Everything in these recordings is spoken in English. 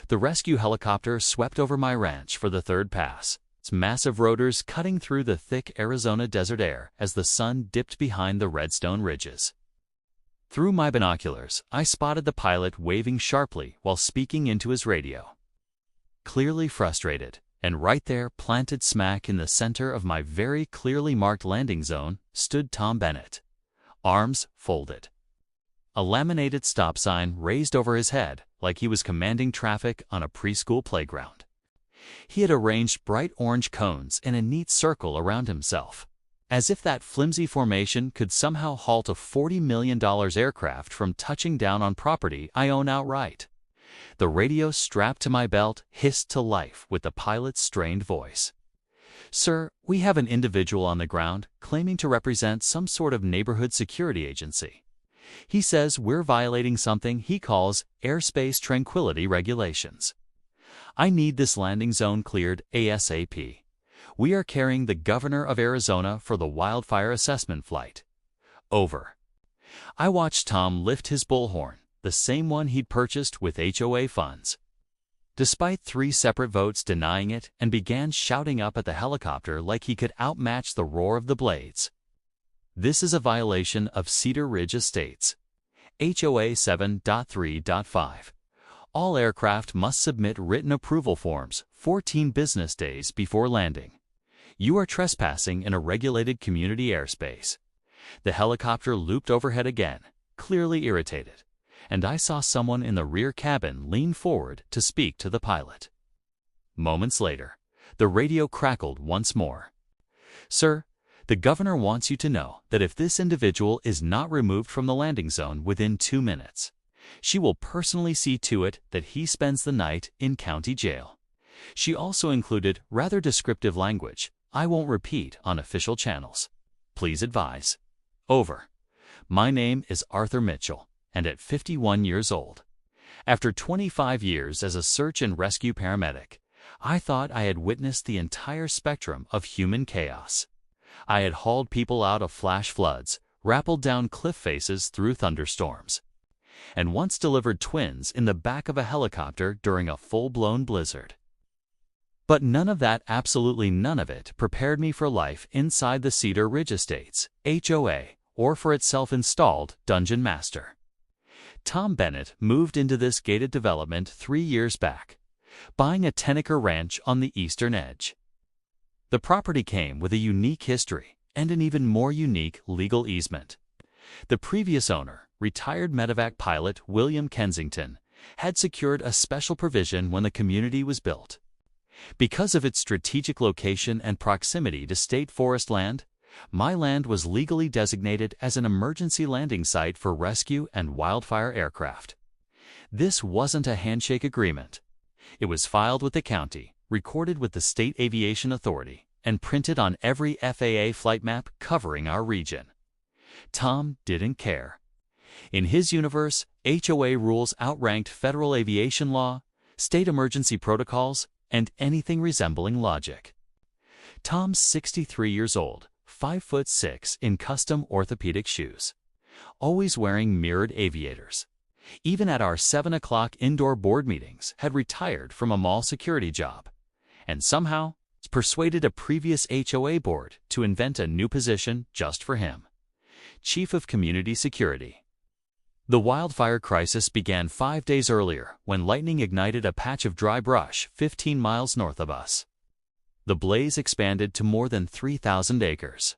The rescue helicopter swept over my ranch for the third pass, its massive rotors cutting through the thick Arizona desert air as the sun dipped behind the redstone ridges. Through my binoculars, I spotted the pilot waving sharply while speaking into his radio. Clearly frustrated, and right there, planted smack in the center of my very clearly marked landing zone, stood Tom Bennett, arms folded. A laminated stop sign raised over his head like he was commanding traffic on a preschool playground. He had arranged bright orange cones in a neat circle around himself, as if that flimsy formation could somehow halt a $40 million aircraft from touching down on property I own outright. The radio strapped to my belt hissed to life with the pilot's strained voice. "Sir, we have an individual on the ground claiming to represent some sort of neighborhood security agency. He says we're violating something he calls airspace tranquility regulations. I need this landing zone cleared ASAP. We are carrying the governor of Arizona for the wildfire assessment flight. Over." I watched Tom lift his bullhorn, the same one he'd purchased with HOA funds. Despite 3 separate votes denying it, and began shouting up at the helicopter like he could outmatch the roar of the blades. "This is a violation of Cedar Ridge Estates. HOA 7.3.5. All aircraft must submit written approval forms 14 business days before landing. You are trespassing in a regulated community airspace." The helicopter looped overhead again, clearly irritated, and I saw someone in the rear cabin lean forward to speak to the pilot. Moments later, the radio crackled once more. "Sir, the governor wants you to know that if this individual is not removed from the landing zone within 2 minutes, she will personally see to it that he spends the night in county jail." She also included rather descriptive language I won't repeat on official channels. "Please advise. Over. My name is Arthur Mitchell, and at 51 years old. After 25 years as a search and rescue paramedic, I thought I had witnessed the entire spectrum of human chaos. I had hauled people out of flash floods, rappelled down cliff faces through thunderstorms, and once delivered twins in the back of a helicopter during a full-blown blizzard. But none of that, absolutely none of it, prepared me for life inside the Cedar Ridge Estates, HOA, or for its self-installed Dungeon Master. Tom Bennett moved into this gated development 3 years back, buying a 10-acre ranch on the eastern edge. The property came with a unique history and an even more unique legal easement. The previous owner, retired medevac pilot William Kensington, had secured a special provision when the community was built. Because of its strategic location and proximity to state forest land, my land was legally designated as an emergency landing site for rescue and wildfire aircraft. This wasn't a handshake agreement. It was filed with the county, recorded with the State Aviation Authority, and printed on every FAA flight map covering our region. Tom didn't care. In his universe, HOA rules outranked federal aviation law, state emergency protocols, and anything resembling logic. Tom's 63 years old, 5'6" in custom orthopedic shoes, always wearing mirrored aviators. Even at our 7 o'clock indoor board meetings, had retired from a mall security job, and somehow persuaded a previous HOA board to invent a new position just for him: Chief of Community Security. The wildfire crisis began 5 days earlier when lightning ignited a patch of dry brush 15 miles north of us. The blaze expanded to more than 3,000 acres.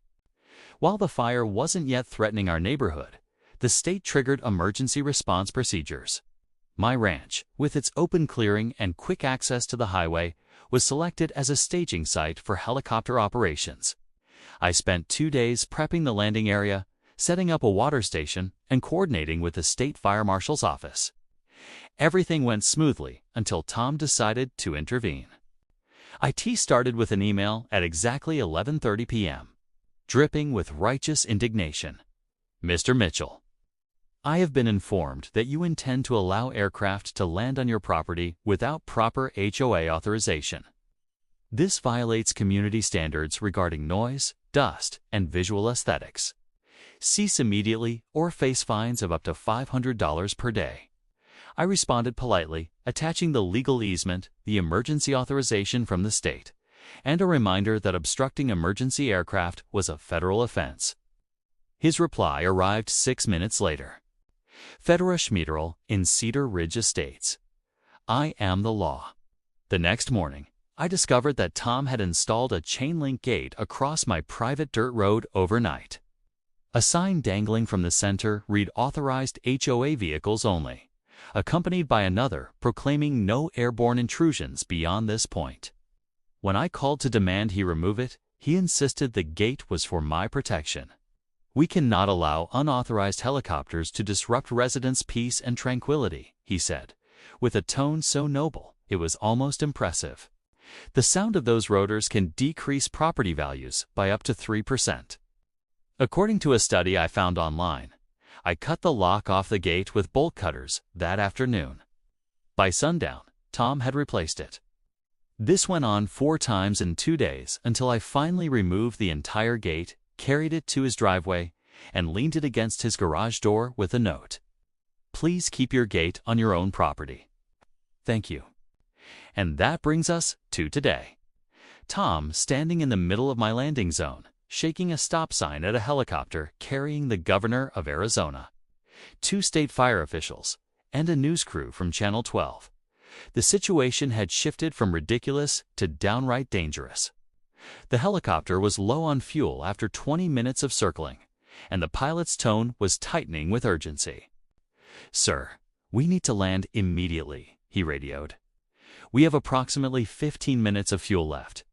While the fire wasn't yet threatening our neighborhood, the state triggered emergency response procedures. My ranch, with its open clearing and quick access to the highway, was selected as a staging site for helicopter operations. I spent 2 days prepping the landing area, setting up a water station, and coordinating with the state fire marshal's office. Everything went smoothly until Tom decided to intervene. IT started with an email at exactly 11:30 p.m., dripping with righteous indignation. "Mr. Mitchell, I have been informed that you intend to allow aircraft to land on your property without proper HOA authorization. This violates community standards regarding noise, dust, and visual aesthetics. Cease immediately or face fines of up to $500 per day. I responded politely, attaching the legal easement, the emergency authorization from the state, and a reminder that obstructing emergency aircraft was a federal offense. His reply arrived 6 minutes later. Fedora Schmiederl in Cedar Ridge Estates. I am the law. The next morning, I discovered that Tom had installed a chain-link gate across my private dirt road overnight. A sign dangling from the center read "Authorized HOA vehicles only," accompanied by another proclaiming no airborne intrusions beyond this point. When I called to demand he remove it, he insisted the gate was for my protection. "We cannot allow unauthorized helicopters to disrupt residents' peace and tranquility," he said, with a tone so noble it was almost impressive. "The sound of those rotors can decrease property values by up to 3%. According to a study I found online, I cut the lock off the gate with bolt cutters that afternoon. By sundown, Tom had replaced it. This went on 4 times in 2 days until I finally removed the entire gate, carried it to his driveway, and leaned it against his garage door with a note. "Please keep your gate on your own property. Thank you." And that brings us to today. Tom standing in the middle of my landing zone, shaking a stop sign at a helicopter carrying the governor of Arizona, 2 state fire officials, and a news crew from Channel 12. The situation had shifted from ridiculous to downright dangerous. The helicopter was low on fuel after 20 minutes of circling, and the pilot's tone was tightening with urgency. "Sir, we need to land immediately," he radioed. "We have approximately 15 minutes of fuel left,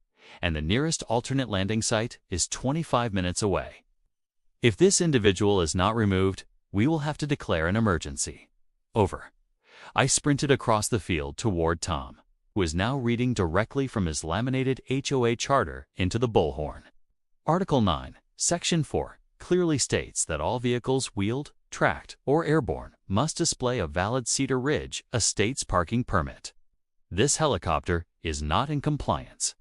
and the nearest alternate landing site is 25 minutes away. If this individual is not removed, we will have to declare an emergency. Over." I sprinted across the field toward Tom, who was now reading directly from his laminated HOA charter into the bullhorn. Article 9, Section 4 clearly states that all vehicles wheeled, tracked, or airborne must display a valid Cedar Ridge Estates parking permit. This helicopter is not in compliance.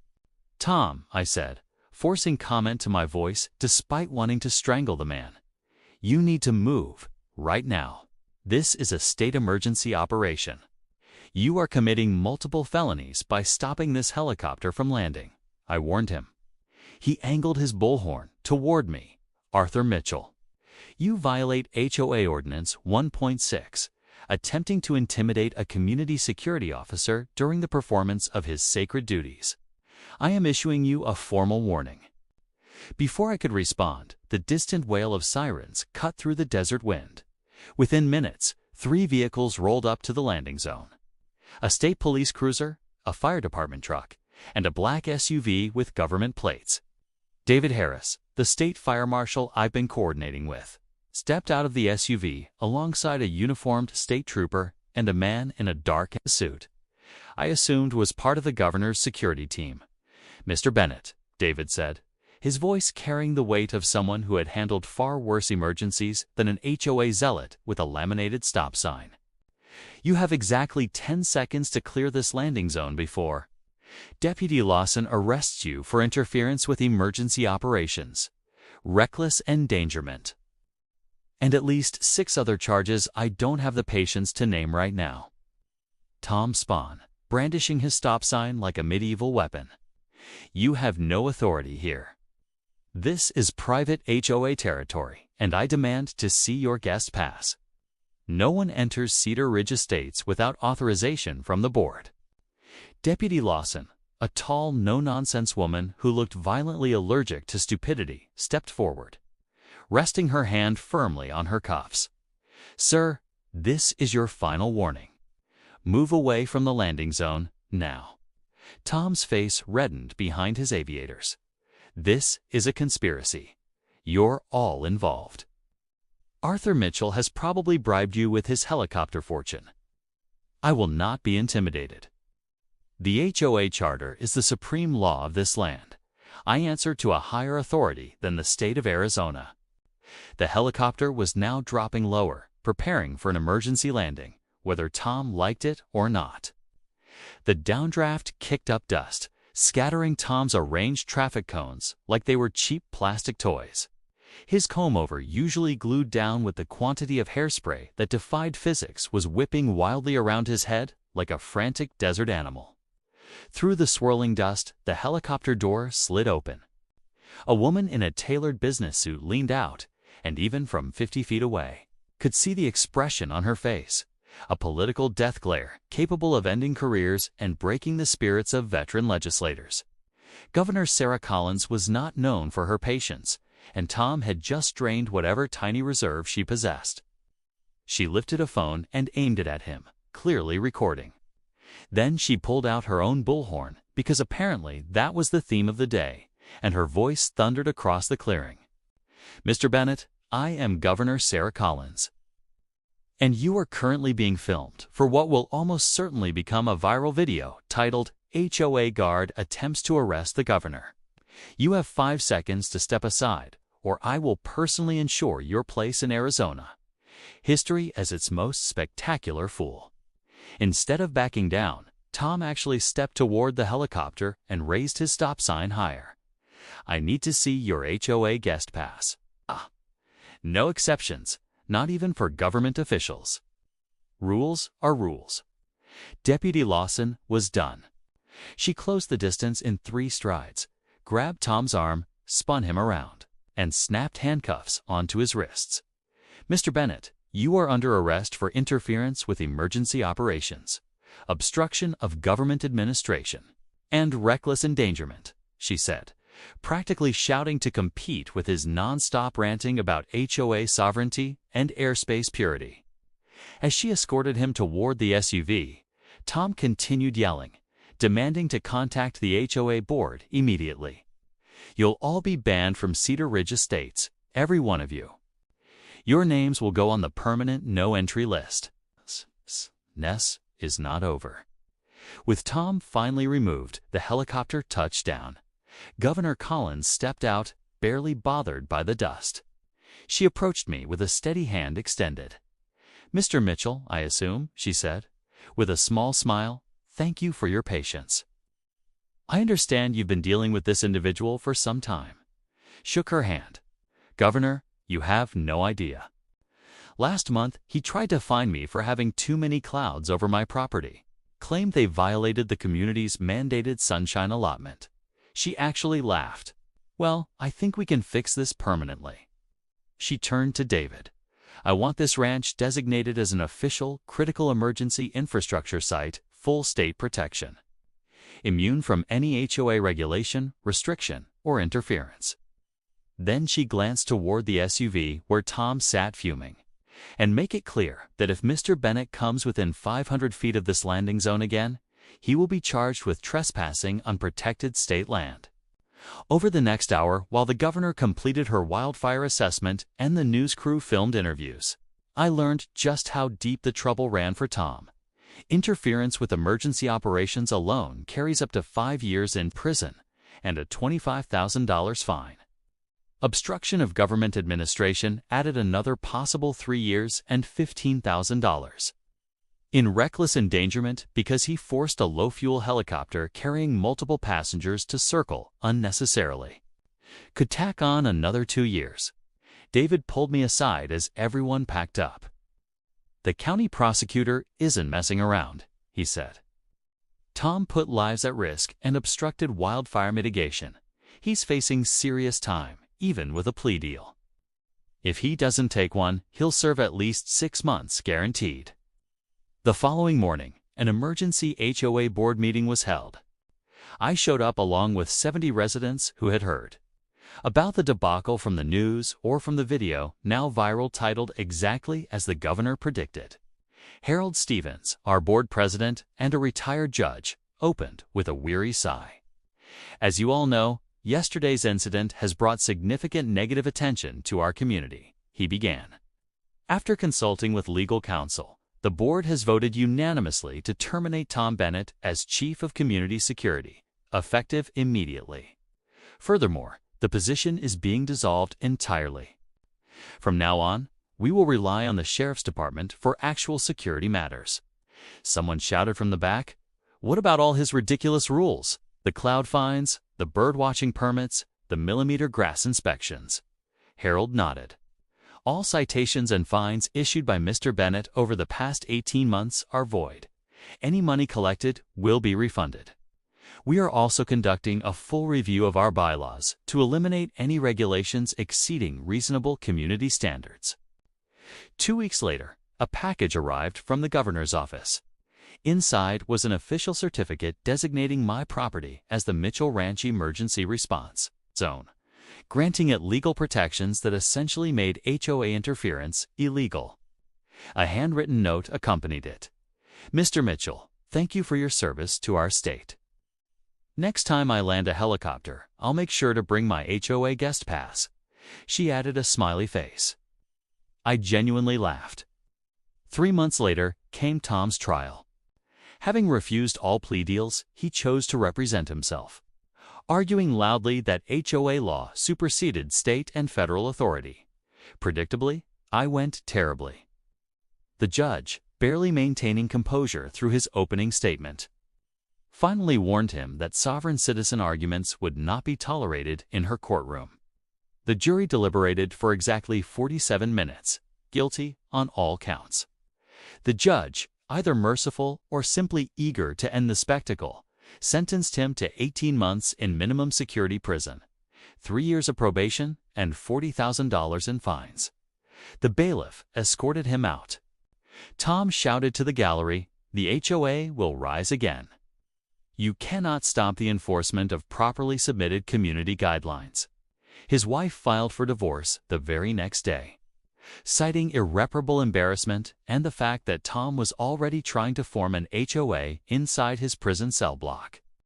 "Tom," I said, forcing comment to my voice despite wanting to strangle the man, "you need to move, right now. This is a state emergency operation. You are committing multiple felonies by stopping this helicopter from landing," I warned him. He angled his bullhorn toward me. "Arthur Mitchell, you violate HOA Ordinance 1.6, attempting to intimidate a community security officer during the performance of his sacred duties. I am issuing you a formal warning." Before I could respond, the distant wail of sirens cut through the desert wind. Within minutes, 3 vehicles rolled up to the landing zone. A state police cruiser, a fire department truck, and a black SUV with government plates. David Harris, the state fire marshal I've been coordinating with, stepped out of the SUV alongside a uniformed state trooper and a man in a dark suit I assumed was part of the governor's security team. "Mr. Bennett," David said, his voice carrying the weight of someone who had handled far worse emergencies than an HOA zealot with a laminated stop sign. "You have exactly 10 seconds to clear this landing zone before Deputy Lawson arrests you for interference with emergency operations, reckless endangerment, and at least 6 other charges I don't have the patience to name right now." Tom spun, brandishing his stop sign like a medieval weapon. "You have no authority here. This is private HOA territory, and I demand to see your guest pass. No one enters Cedar Ridge Estates without authorization from the board." Deputy Lawson, a tall, no-nonsense woman who looked violently allergic to stupidity, stepped forward, resting her hand firmly on her cuffs. "Sir, this is your final warning. Move away from the landing zone now." Tom's face reddened behind his aviators. "This is a conspiracy. You're all involved. Arthur Mitchell has probably bribed you with his helicopter fortune. I will not be intimidated. The HOA charter is the supreme law of this land. I answer to a higher authority than the state of Arizona." The helicopter was now dropping lower, preparing for an emergency landing, whether Tom liked it or not. The downdraft kicked up dust, scattering Tom's arranged traffic cones like they were cheap plastic toys. His comb-over, usually glued down with the quantity of hairspray that defied physics, was whipping wildly around his head like a frantic desert animal. Through the swirling dust, the helicopter door slid open. A woman in a tailored business suit leaned out, and even from 50 feet away, could see the expression on her face, a political death glare capable of ending careers and breaking the spirits of veteran legislators. Governor Sarah Collins was not known for her patience, and Tom had just drained whatever tiny reserve she possessed. She lifted a phone and aimed it at him, clearly recording. Then she pulled out her own bullhorn, because apparently that was the theme of the day, and her voice thundered across the clearing. "Mr. Bennett, I am Governor Sarah Collins, and you are currently being filmed for what will almost certainly become a viral video titled, 'HOA Guard Attempts to Arrest the Governor.' You have 5 seconds to step aside, or I will personally ensure your place in Arizona. History as its most spectacular fool." Instead of backing down, Tom actually stepped toward the helicopter and raised his stop sign higher. "I need to see your HOA guest pass." No exceptions, not even for government officials. Rules are rules. Deputy Lawson was done. She closed the distance in 3 strides, grabbed Tom's arm, spun him around, and snapped handcuffs onto his wrists. "Mr. Bennett, you are under arrest for interference with emergency operations, obstruction of government administration, and reckless endangerment," she said, practically shouting to compete with his non-stop ranting about HOA sovereignty and airspace purity. As she escorted him toward the SUV, Tom continued yelling, demanding to contact the HOA board immediately. "You'll all be banned from Cedar Ridge Estates, every one of you. Your names will go on the permanent no-entry list." Ness is not over. With Tom finally removed, the helicopter touched down. Governor Collins stepped out, barely bothered by the dust. She approached me with a steady hand extended. "Mr. Mitchell, I assume," she said, with a small smile. "Thank you for your patience. I understand you've been dealing with this individual for some time." Shook her hand. "Governor, you have no idea. Last month, he tried to fine me for having too many clouds over my property, claimed they violated the community's mandated sunshine allotment." She actually laughed. "Well, I think we can fix this permanently." She turned to David. "I want this ranch designated as an official critical emergency infrastructure site, full state protection, immune from any HOA regulation, restriction, or interference." Then she glanced toward the SUV where Tom sat fuming. "And make it clear that if Mr. Bennett comes within 500 feet of this landing zone again, he will be charged with trespassing on protected state land." Over the next hour, while the governor completed her wildfire assessment and the news crew filmed interviews, I learned just how deep the trouble ran for Tom. Interference with emergency operations alone carries up to 5 years in prison and a $25,000 fine. Obstruction of government administration added another possible 3 years and $15,000. In reckless endangerment because he forced a low-fuel helicopter carrying multiple passengers to circle unnecessarily. Could tack on another 2 years. David pulled me aside as everyone packed up. "The county prosecutor isn't messing around," he said. "Tom put lives at risk and obstructed wildfire mitigation. He's facing serious time, even with a plea deal. If he doesn't take one, he'll serve at least 6 months guaranteed." The following morning, an emergency HOA board meeting was held. I showed up along with 70 residents who had heard about the debacle from the news or from the video, now viral, titled exactly as the governor predicted. Harold Stevens, our board president and a retired judge, opened with a weary sigh. "As you all know, yesterday's incident has brought significant negative attention to our community," he began. "After consulting with legal counsel, the board has voted unanimously to terminate Tom Bennett as Chief of Community Security, effective immediately. Furthermore, the position is being dissolved entirely. From now on, we will rely on the Sheriff's Department for actual security matters." Someone shouted from the back, "What about all his ridiculous rules? The cloud fines, the bird watching permits, the millimeter grass inspections?" Harold nodded. All citations and fines issued by Mr. Bennett over the past 18 months are void. Any money collected will be refunded. We are also conducting a full review of our bylaws to eliminate any regulations exceeding reasonable community standards. 2 weeks later, a package arrived from the governor's office. Inside was an official certificate designating my property as the Mitchell Ranch Emergency Response Zone, granting it legal protections that essentially made HOA interference illegal. A handwritten note accompanied it. Mr. Mitchell, thank you for your service to our state. Next time I land a helicopter, I'll make sure to bring my HOA guest pass. She added a smiley face. I genuinely laughed. 3 months later came Tom's trial. Having refused all plea deals, he chose to represent himself, arguing loudly that HOA law superseded state and federal authority. Predictably, I went terribly. The judge, barely maintaining composure through his opening statement, finally warned him that sovereign citizen arguments would not be tolerated in her courtroom. The jury deliberated for exactly 47 minutes, guilty on all counts. The judge, either merciful or simply eager to end the spectacle, sentenced him to 18 months in minimum security prison, 3 years of probation, and $40,000 in fines. The bailiff escorted him out. Tom shouted to the gallery, "The HOA will rise again." You cannot stop the enforcement of properly submitted community guidelines. His wife filed for divorce the very next day, citing irreparable embarrassment and the fact that Tom was already trying to form an HOA inside his prison cell block.